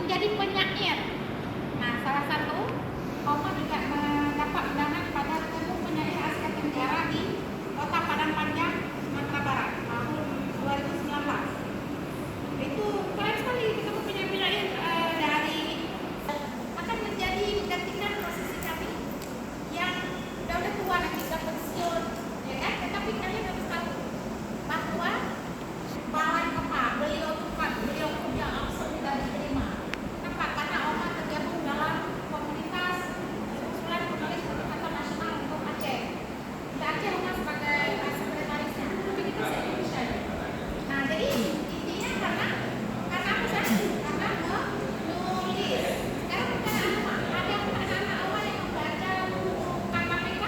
menjadi penyair. Nah, salah satu Oma juga mendapat undangan pada Temu Penyair Asia Tenggara di Kota Padang Panjang, Sumatera Barat tahun 2019. Itu keren sekali ketemu penyair-penyair dari akan menjadi menggantikan posisi kami yang udah tua nanti udah pensiun, ya kan? Tetapi kalian harus tahu bahwa balai kepala beliau punya absen tidak diterima. Kenapa? Karena Oma tergabung dalam komunitas kumpulan penulis publikator nasional untuk Aceh. Di Aceh Oma sebagai sekretarisnya, tapi kita se-Indonesia. Nah, jadi intinya karena apa sih? Karena menulis. Sekarang bukan anak-anak, ada anak-anak Oma yang membaca buku KKPK.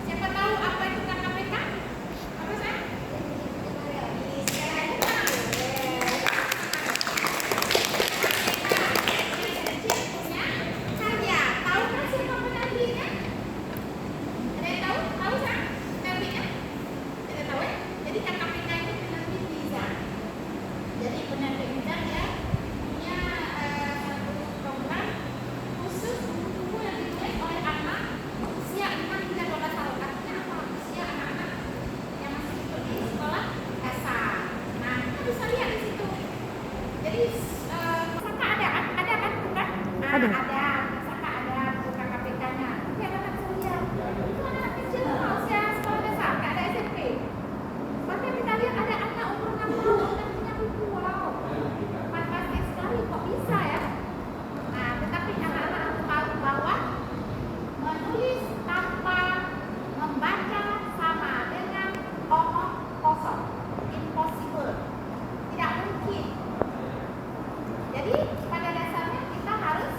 Siapa tahu apa itu KKPK? Apa sih? Ada pusaka, ada buku KKPK-nya. Tapi anak-anak kuliah itu anak kecil usia sekolah dasar, nggak ada SMP. Bahkan kita lihat ada anak umur 6 tahun yang punya buku. Wow, fantastis sekali, kok bisa ya? Nah, tetapi anak-anak harus tahu bahwa menulis tanpa membaca sama dengan omong kosong, impossible, tidak mungkin. Jadi pada dasarnya kita harus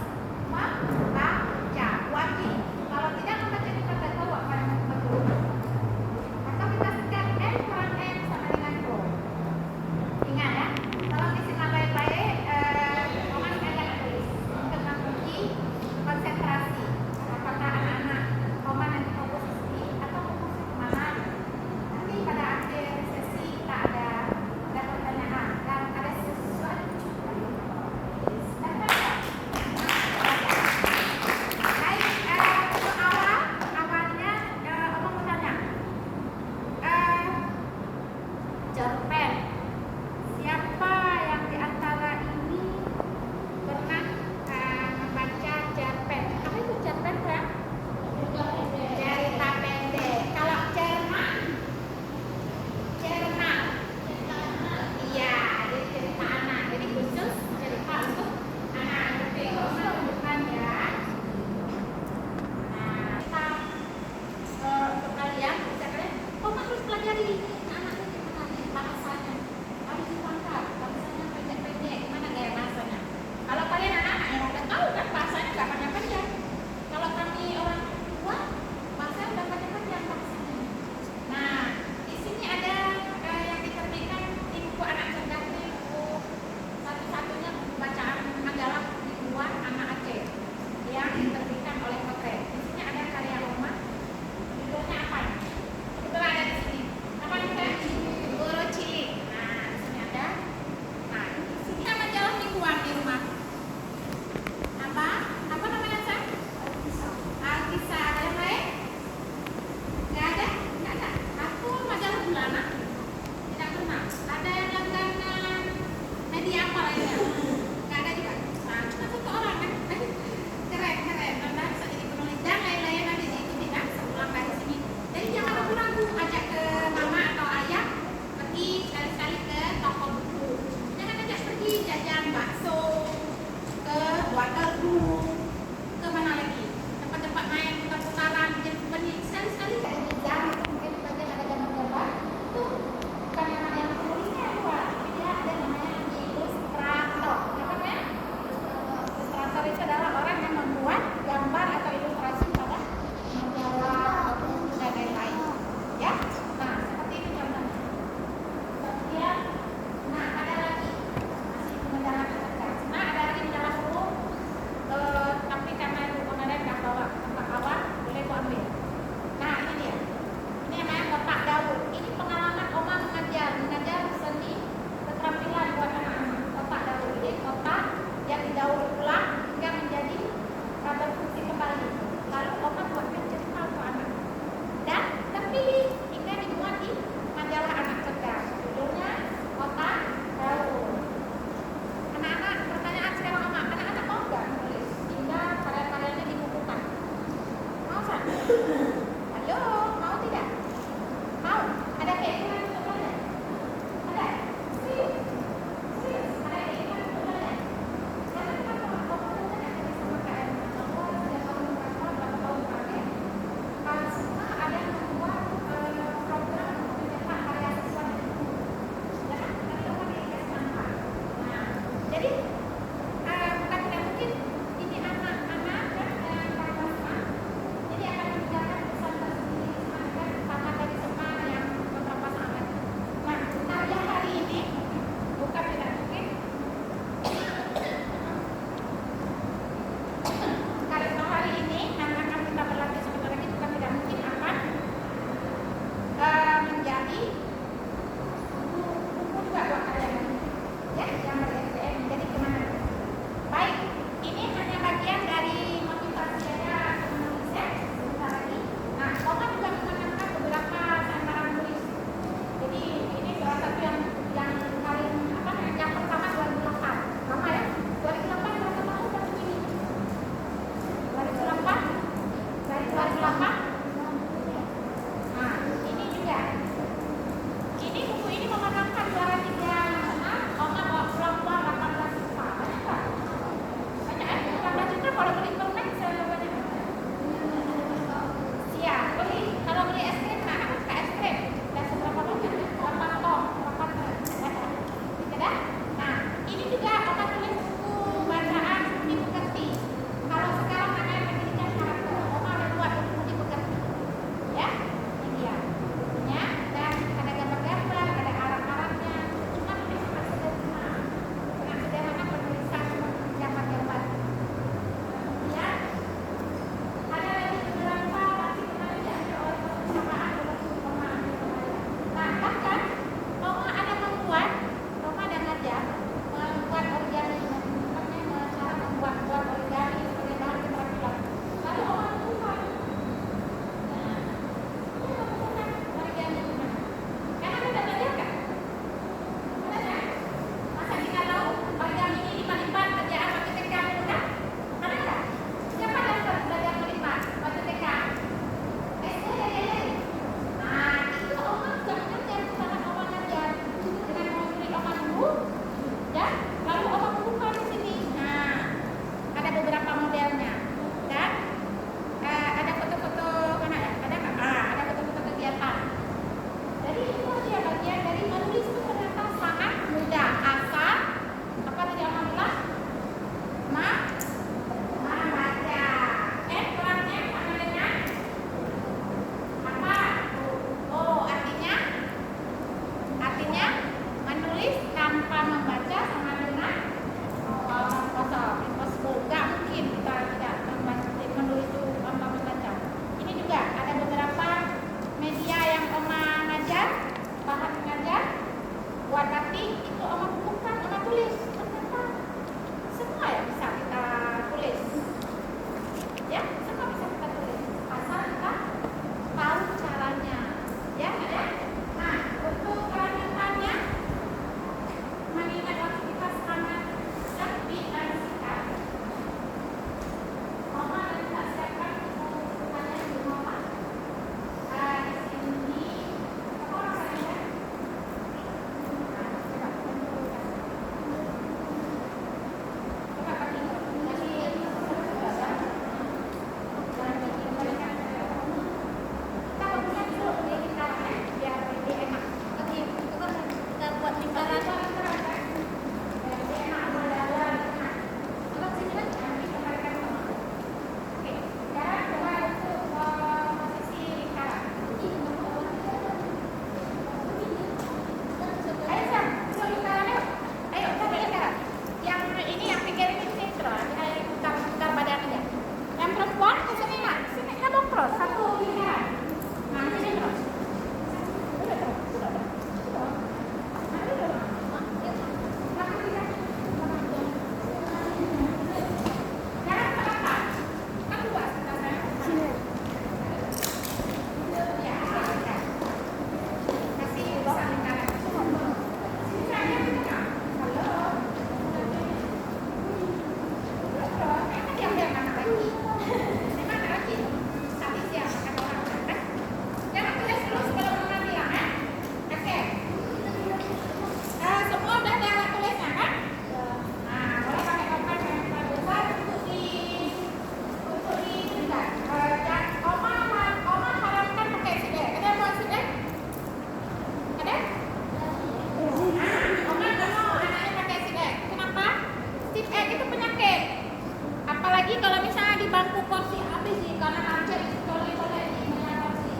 Apalagi kalau misalnya di bangku kursi habis sih karena Aceh itu boleh-boleh di banyak kursi.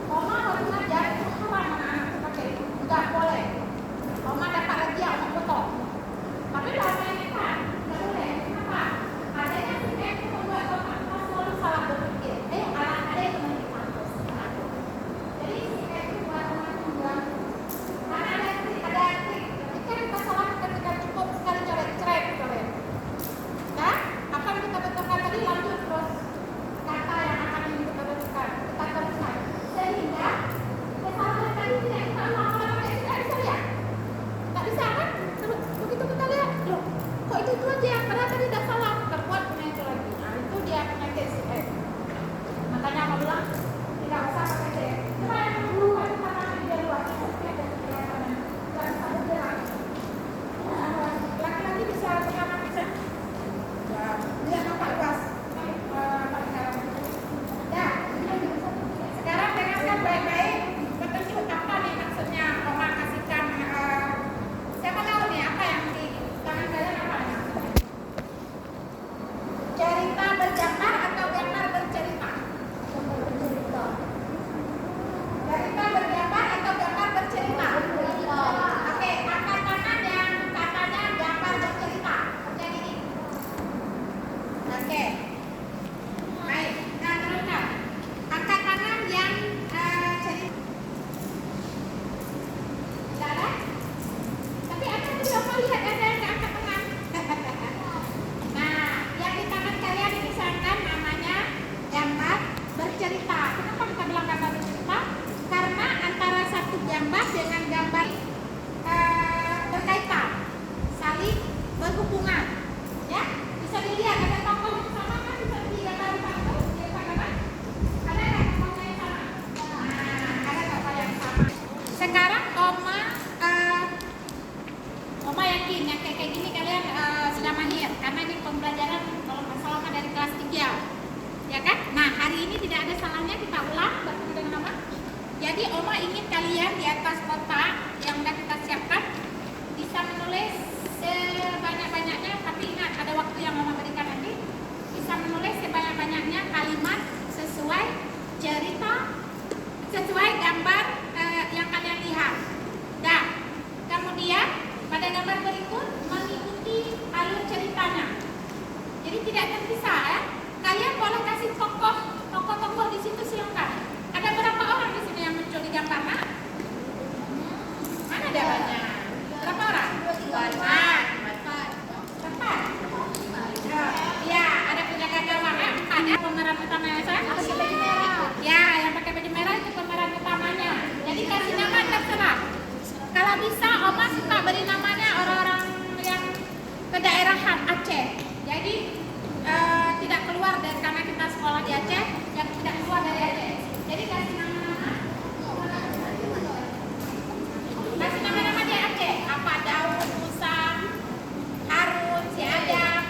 Oma harus ngajar itu haram anak-anak pakai itu. Enggak boleh. Oma dapat hadiah, oma potong. Tapi kalau ini kan nggak boleh. Kenapa? Adanya si itu membuat otak kita selalu salah berpikir. Ada yang teman di kampus. Jadi si itu buat teman mengganggu. Karena ada trik. Ketika kita salah ketika cukup sekali coret. Nah, apa yang kita betulkan tadi lanjut terus kata yang akan kita betulkan. Kita teruskan sehingga kesalahan tadi tidak kita ulang-ulang lagi. Tidak bisa lihat. Tak bisa kan? Begitu kita lihat, loh, kok itu aja? Padahal tadi tidak salah, terbuat punya itu lagi. Nah, itu dia penyakit CF. Makanya aku bilang tidak usah pakai CF. Cuma yang dulu itu karena dia luar itu ada kelihatan tidak bisa bergerak. Laki-laki bisa bernama bisa. Ya, dia nampak luas. Ya, sekarang dengarkan baik-baik. Petunjuk apa nih maksudnya? Oma kasihkan. Siapa tahu nih apa yang di tangan kalian apa nih? Cerita bergambar atau gambar bercerita? Cerita bergambar atau gambar bercerita? Oke, angkat tangan yang katanya gambar bercerita. Kerja gini. Oke. Baik, nah teruskan. Angkat tangan yang cerita. Tidak ada? Tapi ada beberapa lihat ada yang angkat tangan. Nah, yang di tangan kalian ini misalkan namanya gambar bercerita. Kenapa kita bilang gambar bercerita? Karena antara satu gambar dengan gambar berkaitan, saling berhubungan. Ya, bisa dilihat ada tokoh yang sama kan bisa digambar satu, kan? Ada nggak tokohnya yang sama? Nah, ada tokoh yang sama. Sekarang Oma yakin yang kayak gini kalian sudah mahir karena ini pembelajaran kalau nggak salah dari kelas 3, ya kan? Nah, hari ini tidak ada salahnya kita ulang bertemu dengan Oma. Jadi Oma ingin kalian di atas kotak yang sudah kita siapkan bisa menulis sebanyak-banyaknya, tapi ingat ada waktu yang Oma berikan nanti. Bisa menulis sebanyak-banyaknya kalimat sesuai cerita, sesuai gambar yang kalian lihat. Dan kemudian pada gambar berikut mengikuti alur ceritanya. Jadi tidak terpisah ya. Kalian boleh kasih tokoh-tokoh di situ silakan. Ada berapa orang di sini yang muncul di gambar, Nak? Mana ada banyak? Berapa orang? Empat. Ya, ada penjaga gawang ya, 4 ya. Pemeran utamanya saya? Ya, yang pakai baju merah itu pemeran utamanya. Jadi kasih nama terserah. Kalau bisa, Oma suka beri namanya orang-orang yang kedaerahan Aceh. Jadi tidak keluar dari karena kita sekolah di Aceh, yang tidak keluar dari Aceh. Jadi kasih nama-nama. Kasih nama-nama di Aceh. Apa? Daud, Musa, Harun, si Adam,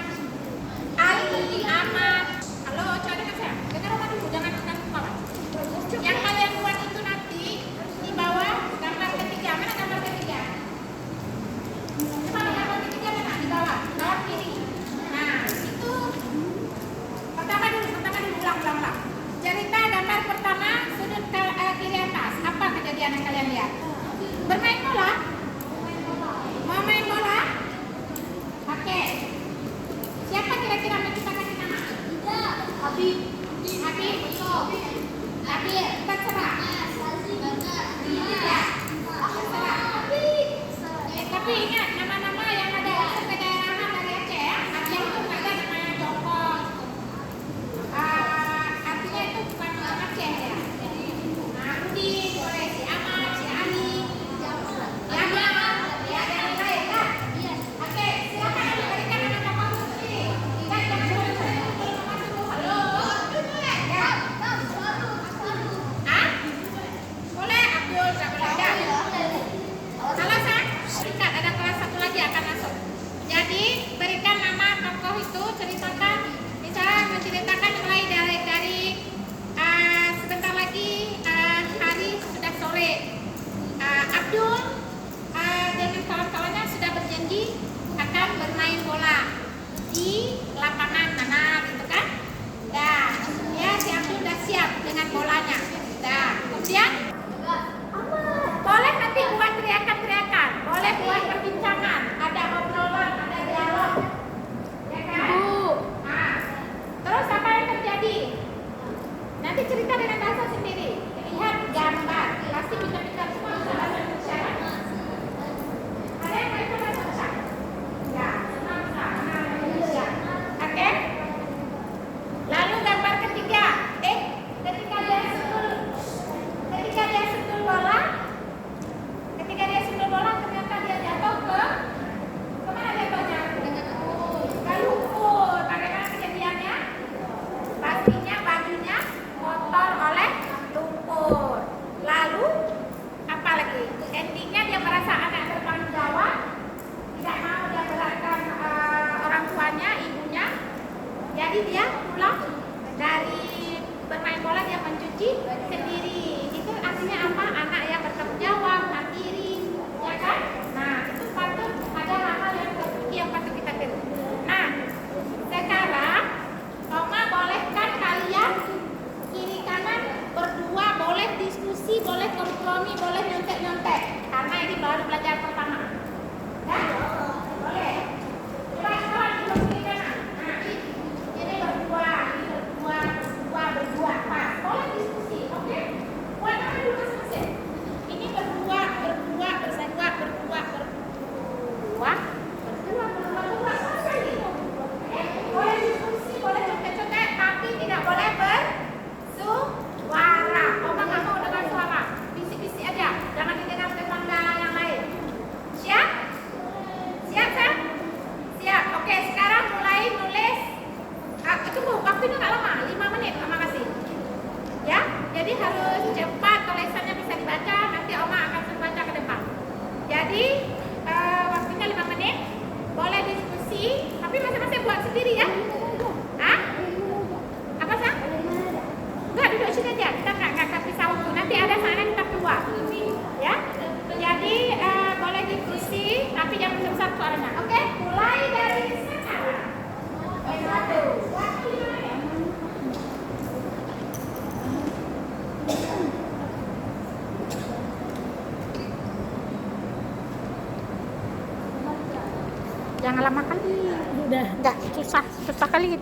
Ali, Ahmad. Halo, coba dengar saya. Dengar Oma dulu, jangan lupa. Yang kalian buat itu nanti di bawah gambar ketiga. Mana gambar ketiga? Coba gambar ketiga mana? Di bawah kiri. Nah, itu pertama dulu ulang. Cerita gambar pertama sudut kiri atas. Apa kejadian yang kalian lihat? Bermain bola? Mau main bola? Oke. Siapa kira-kira yang kita kasih nama? Habib. Terserah. Tapi ingat nama-nama yang ada unsur kedaerahan dari Aceh ya. Aceh itu nggak ada namanya Joko. Artinya itu bukan orang Aceh ya. Nah, Udin, boleh si Ahmad, si Ali, Yaman, ya ada yang lain kan? Oke, silakan diberikan nama tokoh itu sendiri. Kita jangan boleh nama dulu. Halo. Ya. dia pulang dari bermain bola, dia mencuci sendiri. Itu artinya apa? Anak yang bertanggung jawab, mandiri, ya kan? Nah, itu patut ada hal-hal yang patut kita tiru. Nah, sekarang Oma bolehkan kalian kiri kanan berdua, boleh diskusi, boleh kompromi, boleh nyontek-nyontek, karena ini baru belajar pertama. Ya? Boleh. Coba sekarang kita kiri kanan. Nah, ini berdua, berdua, pas. Boleh diskusi, oke? Buat apa dulu masing-masing? Ini berdua, bersama, berdua, selesai. Boleh diskusi, boleh contek-contek, tapi tidak boleh bersuara. Oma nggak mau dengan suara, bisik-bisik aja, jangan didengar tetangga yang lain. Siap? Siap, Sam? Siap. Oke, sekarang mulai nulis. Tunggu, waktunya nggak lama, 5 menit. Terima kasih. Ya, jadi harus cepat, tulisannya bisa dibaca. Nanti Oma akan suruh baca ke depan. Jadi waktunya 5 menit. Boleh diskusi, tapi masing-masing buat sendiri ya. Hah? Apa, Sam? Enggak, duduk sini aja. Kita nggak pisah waktu. Nanti ada saatnya kita keluar. Ya. Jadi boleh diskusi, tapi jangan besar suaranya. Oke? Mulai dari sekarang. Waktu 5 menit. Jangan lama kali. Udah. Enggak, susah kali kita.